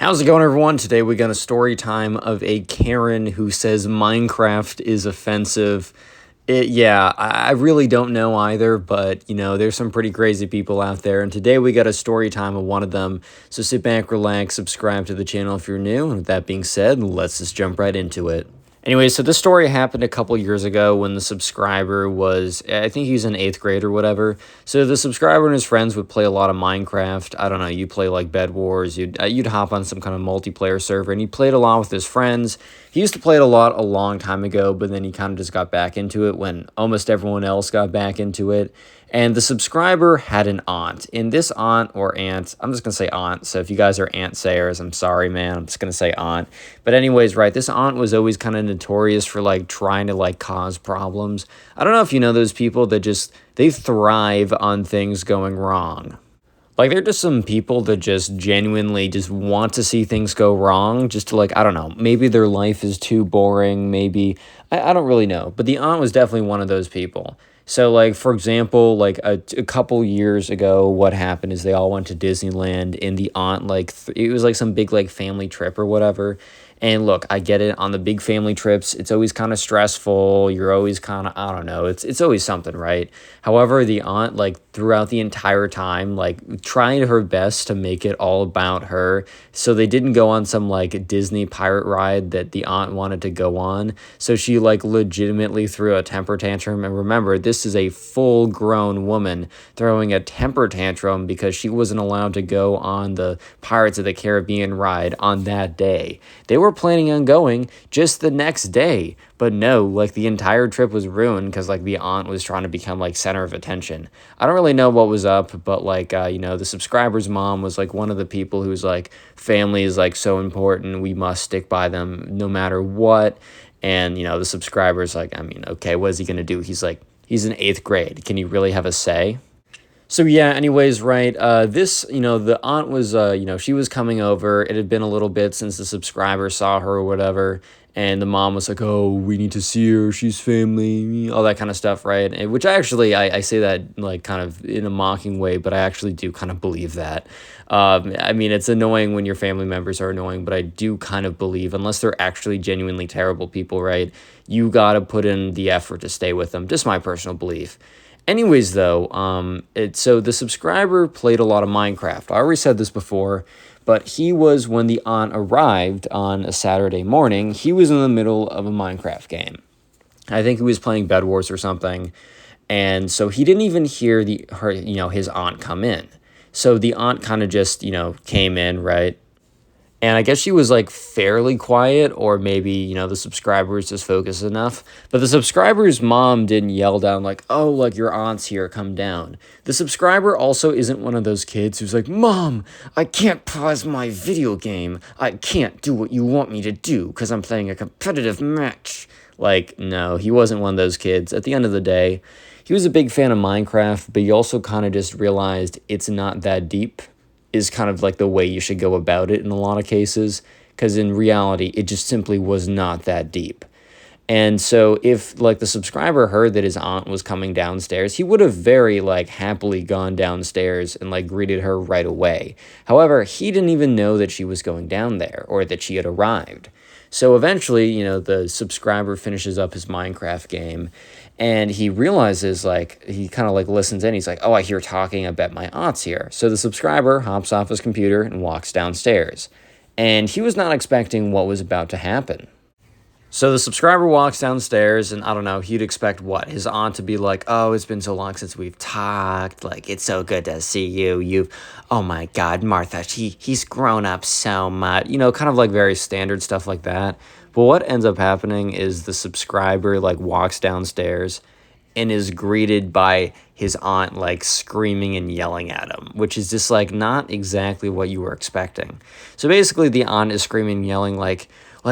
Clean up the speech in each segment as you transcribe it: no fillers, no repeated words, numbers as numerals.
How's it going, everyone? Today we got a story time of a Karen who says Minecraft is offensive. I really don't know either, but there's some pretty crazy people out there. And today we got a story time of one of them. So sit back, relax, subscribe to the channel if you're new. And with that being said, let's just jump right into it. Anyway, so this story happened a couple years ago when the subscriber was, I think he was in 8th grade or whatever. So the subscriber and his friends would play a lot of Minecraft. I don't know, you play like Bed Wars, you'd hop on some kind of multiplayer server, and he played a lot with his friends. He used to play it a lot a long time ago, but then he kind of just got back into it when almost everyone else got back into it. And the subscriber had an aunt. And this aunt or aunt, I'm just going to say aunt. So if you guys are aunt sayers, I'm sorry, man. I'm just going to say aunt. But anyways, right, this aunt was always kind of notorious for like trying to like cause problems. I don't know if you know those people that they thrive on things going wrong. Like, they're just some people that just genuinely just want to see things go wrong, just to, like, I don't know, maybe their life is too boring, maybe, I don't really know, but the aunt was definitely one of those people. So, like, for example, like, a couple years ago, what happened is they all went to Disneyland, and the aunt, like, it was, like, some big, like, family trip or whatever. And look, I get it, on the big family trips, it's always kind of stressful, you're always kind of, I don't know, it's always something, right? However, the aunt, like, throughout the entire time, like, trying her best to make it all about her, so they didn't go on some, like, Disney pirate ride that the aunt wanted to go on, so she, like, legitimately threw a temper tantrum, and remember, this is a full-grown woman throwing a temper tantrum because she wasn't allowed to go on the Pirates of the Caribbean ride on that day. They were planning on going just the next day, but no, like, the entire trip was ruined because, like, the aunt was trying to become, like, center of attention. I don't really know what was up, but, like, the subscriber's mom was, like, one of the people who's, like, family is, like, so important, we must stick by them no matter what. And, the subscriber's like, I mean, okay, what is he going to do? He's like, he's in 8th grade. Can he really have a say? So yeah, anyways, right, the aunt was, she was coming over. It had been a little bit since the subscriber saw her or whatever, and the mom was like, oh, we need to see her, she's family, all that kind of stuff, right? And which I say that, like, kind of in a mocking way, but I actually do kind of believe that. I mean, it's annoying when your family members are annoying, but I do kind of believe, unless they're actually genuinely terrible people, right, you gotta put in the effort to stay with them, just my personal belief. Anyways, though, so the subscriber played a lot of Minecraft. I already said this before, but he was, when the aunt arrived on a Saturday morning, he was in the middle of a Minecraft game. I think he was playing Bed Wars or something, and so he didn't even hear his aunt come in. So the aunt kind of just, came in, right? And I guess she was, like, fairly quiet, or maybe, the subscriber was just focused enough. But the subscriber's mom didn't yell down, like, oh, like, your aunt's here, come down. The subscriber also isn't one of those kids who's like, Mom, I can't pause my video game. I can't do what you want me to do because I'm playing a competitive match. Like, no, he wasn't one of those kids. At the end of the day, he was a big fan of Minecraft, but he also kind of just realized it's not that deep. Is kind of like the way you should go about it in a lot of cases, because in reality, it just simply was not that deep. And so if, like, the subscriber heard that his aunt was coming downstairs, he would have very, like, happily gone downstairs and, like, greeted her right away. However, he didn't even know that she was going down there or that she had arrived. So eventually, the subscriber finishes up his Minecraft game, and he realizes, like, he kind of, like, listens in. He's like, oh, I hear talking. I bet my aunt's here. So the subscriber hops off his computer and walks downstairs. And he was not expecting what was about to happen. So the subscriber walks downstairs, and I don't know, he'd expect what? His aunt to be like, oh, it's been so long since we've talked. Like, it's so good to see you. Oh my God, Martha, he's grown up so much. Kind of like very standard stuff like that. But what ends up happening is the subscriber, like, walks downstairs and is greeted by his aunt, like, screaming and yelling at him, which is just, like, not exactly what you were expecting. So basically, the aunt is screaming and yelling, like,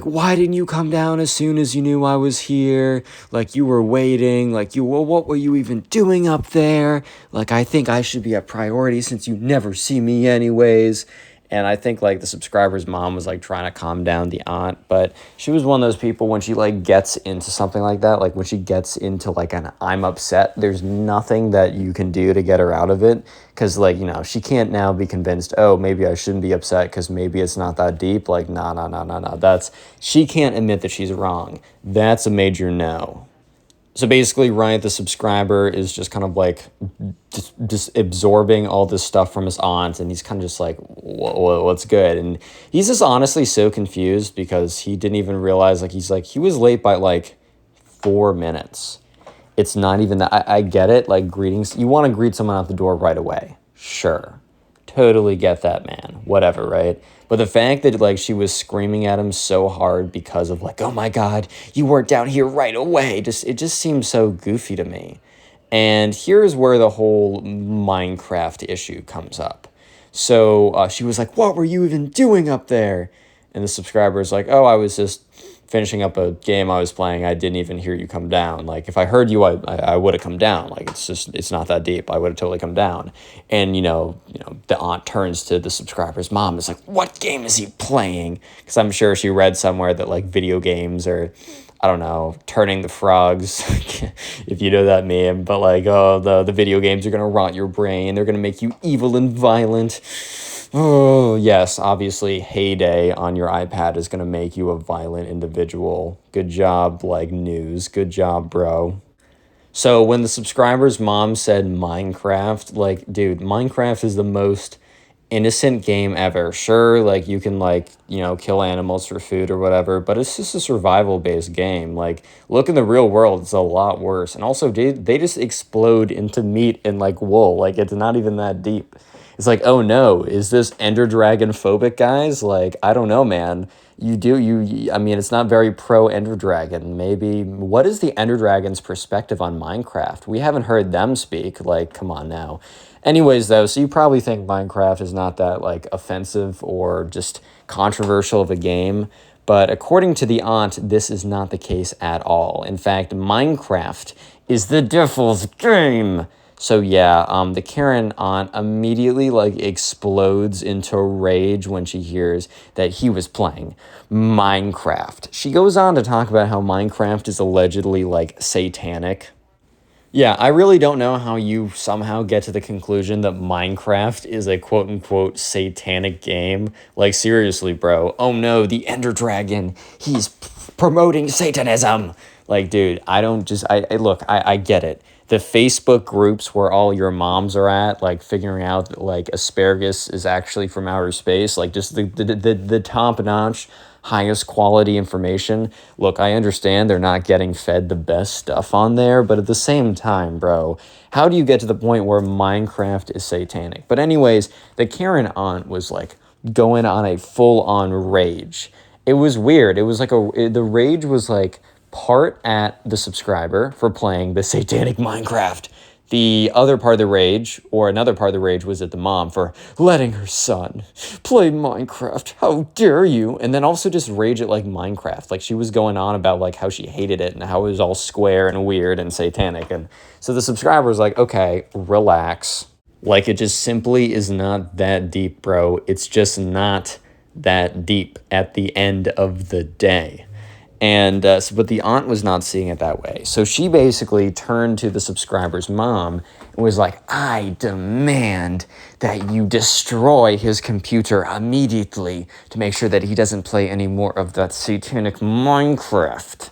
why didn't you come down as soon as you knew I was here? Like, you were waiting. Like, what were you even doing up there? Like, I think I should be a priority since you never see me anyways. And I think like the subscriber's mom was like trying to calm down the aunt, but she was one of those people when she like gets into something like that, like when she gets into like an I'm upset, there's nothing that you can do to get her out of it. Cause like, she can't now be convinced, oh, maybe I shouldn't be upset because maybe it's not that deep. Like, nah, nah, nah, nah, nah. She can't admit that she's wrong. That's a major no. So basically, Riot, the subscriber, is just kind of like just absorbing all this stuff from his aunt, and he's kind of just like, what's good? And he's just honestly so confused because he didn't even realize, like, he was late by like 4 minutes. It's not even that. I get it. Like, greetings. You want to greet someone out the door right away. Sure. Totally get that, man. Whatever, right? But the fact that, like, she was screaming at him so hard because of, like, oh, my God, you weren't down here right away. It just seems so goofy to me. And here's where the whole Minecraft issue comes up. So she was like, what were you even doing up there? And the subscriber's like, oh, I was just finishing up a game I was playing. I didn't even hear you come down. Like, if I heard you, I would have come down. Like, it's not that deep. I would have totally come down. And, the aunt turns to the subscriber's mom. Is like, what game is he playing? Because I'm sure she read somewhere that, like, video games are, I don't know, turning the frogs, if you know that meme. But, like, oh, the video games are going to rot your brain. They're going to make you evil and violent. Oh, yes, obviously, Heyday on your iPad is going to make you a violent individual. Good job, like, news. Good job, bro. So when the subscriber's mom said Minecraft, like, dude, Minecraft is the most innocent game ever. Sure, like, you can, like, kill animals for food or whatever, but it's just a survival-based game. Like, look in the real world, it's a lot worse. And also, they just explode into meat and, like, wool. Like, it's not even that deep. It's like, oh no, is this Ender Dragon phobic, guys? Like, I don't know, man. I mean, it's not very pro Ender Dragon. Maybe, what is the Ender Dragon's perspective on Minecraft? We haven't heard them speak. Like, come on now. Anyways, though, so you probably think Minecraft is not that, like, offensive or just controversial of a game. But according to the aunt, this is not the case at all. In fact, Minecraft is the devil's game. So yeah, the Karen aunt immediately like explodes into rage when she hears that he was playing Minecraft. She goes on to talk about how Minecraft is allegedly like satanic. Yeah, I really don't know how you somehow get to the conclusion that Minecraft is a quote-unquote satanic game. Like, seriously, bro. Oh no, the Ender Dragon. He's promoting Satanism. Like, dude, I get it. The Facebook groups where all your moms are at, like, figuring out that, like, asparagus is actually from outer space. Like, just the top-notch, highest quality information. Look, I understand they're not getting fed the best stuff on there, but at the same time, bro, how do you get to the point where Minecraft is satanic? But anyways, the Karen aunt was like going on a full-on rage. It was weird. It was like the rage was like part at the subscriber for playing the satanic Minecraft. The other part of the rage, or another part of the rage, was at the mom for letting her son play Minecraft. How dare you? And then also just rage at, like, Minecraft. Like, she was going on about, like, how she hated it and how it was all square and weird and satanic. And so the subscriber was like, okay, relax. Like, it just simply is not that deep, bro. It's just not that deep at the end of the day. And but the aunt was not seeing it that way. So she basically turned to the subscriber's mom and was like, I demand that you destroy his computer immediately to make sure that he doesn't play any more of that satanic Minecraft.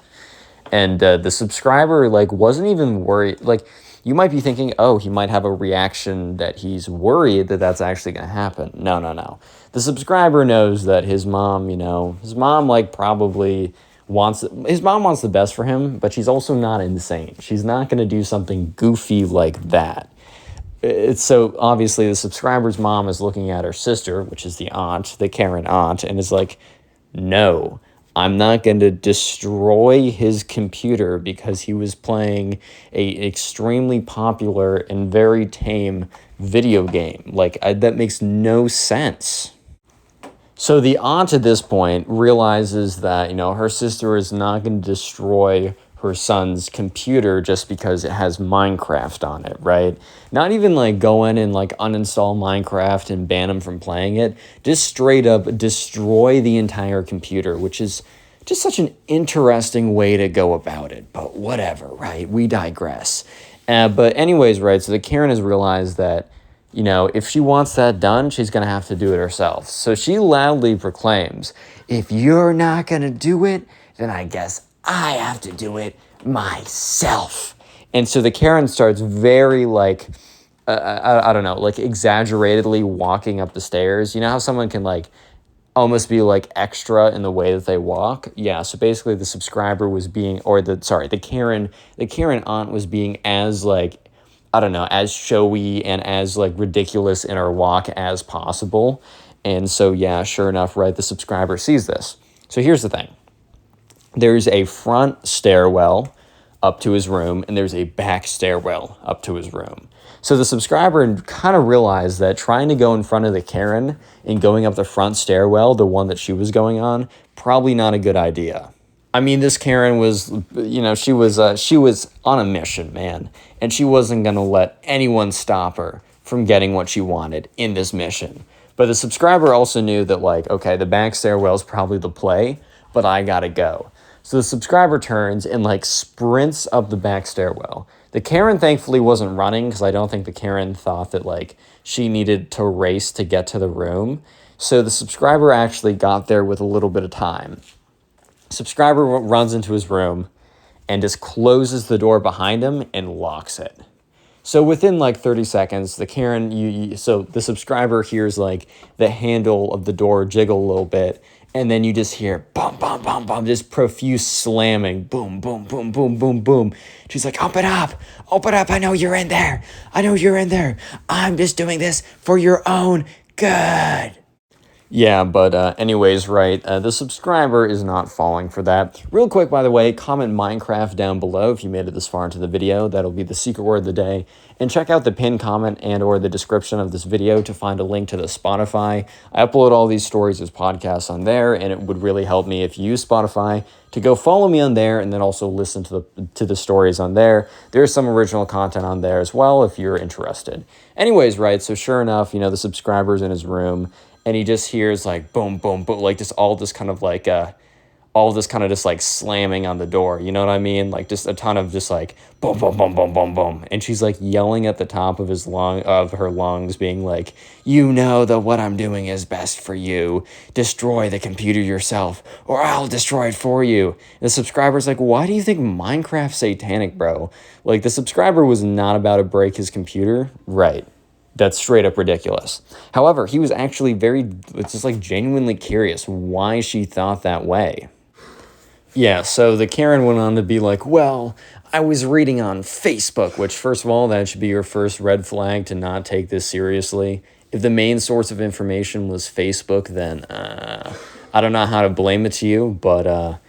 And the subscriber, like, wasn't even worried. Like, you might be thinking, oh, he might have a reaction that he's worried that that's actually going to happen. No, no, no. The subscriber knows that his mom, like, probably his mom wants the best for him, but she's also not insane. She's not going to do something goofy like that. It's so obviously the subscriber's mom is looking at her sister, which is the aunt, the Karen aunt, and is like, no, I'm not going to destroy his computer because he was playing a extremely popular and very tame video game. Like, that makes no sense. So the aunt at this point realizes that, her sister is not going to destroy her son's computer just because it has Minecraft on it, right? Not even like go in and like uninstall Minecraft and ban him from playing it. Just straight up destroy the entire computer, which is just such an interesting way to go about it. But whatever, right? We digress. But anyways, right, so the Karen has realized that, you know, if she wants that done, she's going to have to do it herself. So she loudly proclaims, if you're not going to do it, then I guess I have to do it myself. And so the Karen starts very like, I don't know, like exaggeratedly walking up the stairs. You know how someone can like almost be like extra in the way that they walk? Yeah, so basically the subscriber was being, or the Karen aunt was being as like, I don't know, as showy and as like ridiculous in her walk as possible. And so, yeah, sure enough, right, the subscriber sees this. So here's the thing. There's a front stairwell up to his room, and there's a back stairwell up to his room. So the subscriber kind of realized that trying to go in front of the Karen and going up the front stairwell, the one that she was going on, probably not a good idea. I mean, this Karen was, you know, she was on a mission, man, and she wasn't going to let anyone stop her from getting what she wanted in this mission. But the subscriber also knew that, like, okay, the back stairwell is probably the play, but I gotta go. So the subscriber turns and like sprints up the back stairwell. The Karen thankfully wasn't running, because I don't think the Karen thought that like she needed to race to get to the room. So the subscriber actually got there with a little bit of time. Subscriber runs into his room and just closes the door behind him and locks it. So within like 30 seconds, the Karen, so the subscriber hears like the handle of the door jiggle a little bit, and then you just hear bum, bum, bum, bum, just profuse slamming, boom, boom, boom, boom, boom, boom. She's like, open up, I know you're in there. I'm just doing this for your own good. Yeah, but anyways, right, the subscriber is not falling for that. Real quick, by the way, comment Minecraft down below if you made it this far into the video. That'll be the secret word of the day. And check out the pinned comment and or the description of this video to find a link to the Spotify. I upload all these stories as podcasts on there, and it would really help me if you use Spotify to go follow me on there and then also listen to the stories on there. There's some original content on there as well if you're interested. Anyways, right, so sure enough, you know, the subscriber's in his room, and he just hears like boom, boom, boom, like just all this kind of just like slamming on the door. You know what I mean? Like just a ton of just like boom, boom, boom, boom, boom, boom. And she's like yelling at the top of her lungs, being like, you know that what I'm doing is best for you. Destroy the computer yourself, or I'll destroy it for you. And the subscriber's like, why do you think Minecraft's satanic, bro? Like the subscriber was not about to break his computer, right? That's straight up ridiculous. However, he was actually it's just like genuinely curious why she thought that way. Yeah, so the Karen went on to be like, well, I was reading on Facebook, which first of all, that should be your first red flag to not take this seriously. If the main source of information was Facebook, then I don't know how to blame it to you, but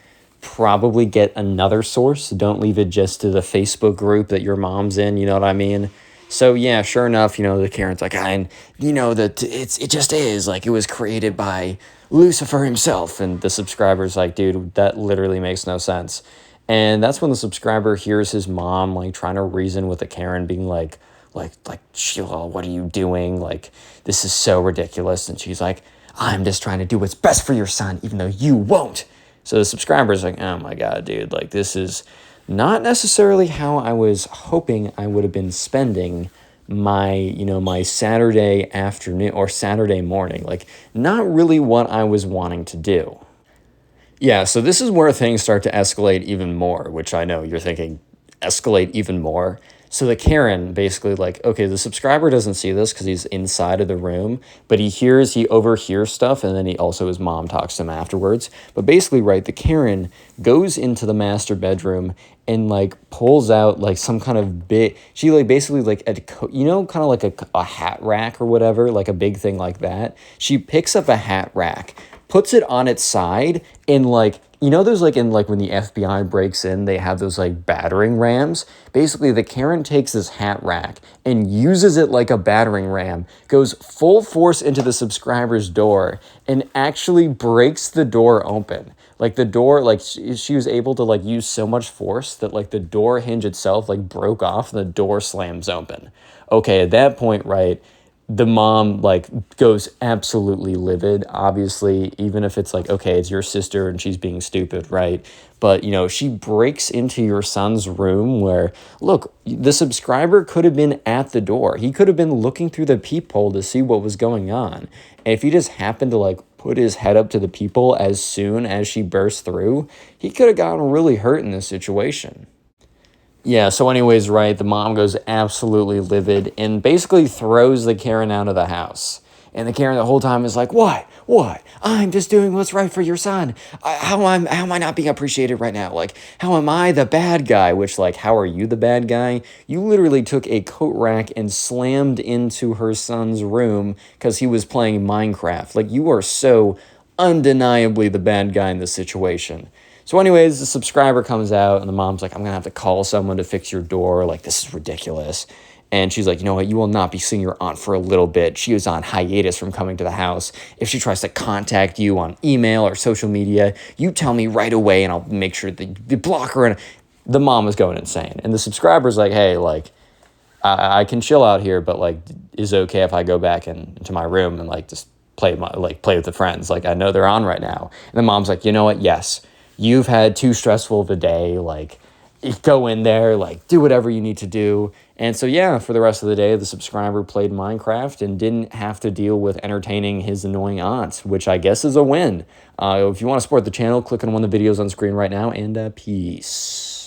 probably get another source. Don't leave it just to the Facebook group that your mom's in, you know what I mean? So yeah, sure enough, you know, the Karen's like, you know, that it just is like it was created by Lucifer himself. And the subscriber's like, dude, that literally makes no sense. And that's when the subscriber hears his mom like trying to reason with the Karen, being like, Sheila, what are you doing? Like, this is so ridiculous. And she's like, I'm just trying to do what's best for your son, even though you won't. So the subscriber's like, oh my God, dude, like this is not necessarily how I was hoping I would have been spending my Saturday afternoon or Saturday morning. Like, not really what I was wanting to do. Yeah, so this is where things start to escalate even more, which I know you're thinking, escalate even more? So the Karen basically like, okay, the subscriber doesn't see this because he's inside of the room, but he overhears stuff, and then his mom talks to him afterwards. But basically, right, the Karen goes into the master bedroom and like pulls out like some kind of she like basically like, kind of like a hat rack or whatever, like a big thing like that. She picks up a hat rack, puts it on its side, and like You know those, like, in, like, when the FBI breaks in, they have those, like, battering rams? Basically, the Karen takes this hat rack and uses it like a battering ram, goes full force into the subscriber's door, and actually breaks the door open. Like, the door, like, she was able to, like, use so much force that, like, the door hinge itself, like, broke off and the door slams open. Okay, at that point, right, the mom, like, goes absolutely livid, obviously, even if it's like, okay, it's your sister and she's being stupid, right? But, you know, she breaks into your son's room where, look, the subscriber could have been at the door. He could have been looking through the peephole to see what was going on. And if he just happened to, like, put his head up to the peephole as soon as she burst through, he could have gotten really hurt in this situation. Yeah, so anyways, right, the mom goes absolutely livid and basically throws the Karen out of the house. And the Karen the whole time is like, "Why? What? I'm just doing what's right for your son. How am I not being appreciated right now? Like, how am I the bad guy?" Which, like, how are you the bad guy? You literally took a coat rack and slammed into her son's room because he was playing Minecraft. Like, you are so undeniably the bad guy in this situation. So anyways, the subscriber comes out and the mom's like, "I'm going to have to call someone to fix your door. Like, this is ridiculous." And she's like, "You know what? You will not be seeing your aunt for a little bit. She is on hiatus from coming to the house. If she tries to contact you on email or social media, you tell me right away and I'll make sure that you block her." And the mom was going insane. And the subscriber's like, "Hey, like, I can chill out here, but, like, is it okay if I go back into my room and, like, just play with the friends? Like, I know they're on right now." And the mom's like, "You know what? Yes, you've had too stressful of a day. Like, go in there, like, do whatever you need to do." And so, yeah, for the rest of the day, the subscriber played Minecraft and didn't have to deal with entertaining his annoying aunt, which I guess is a win. If you want to support the channel, click on one of the videos on screen right now, and peace.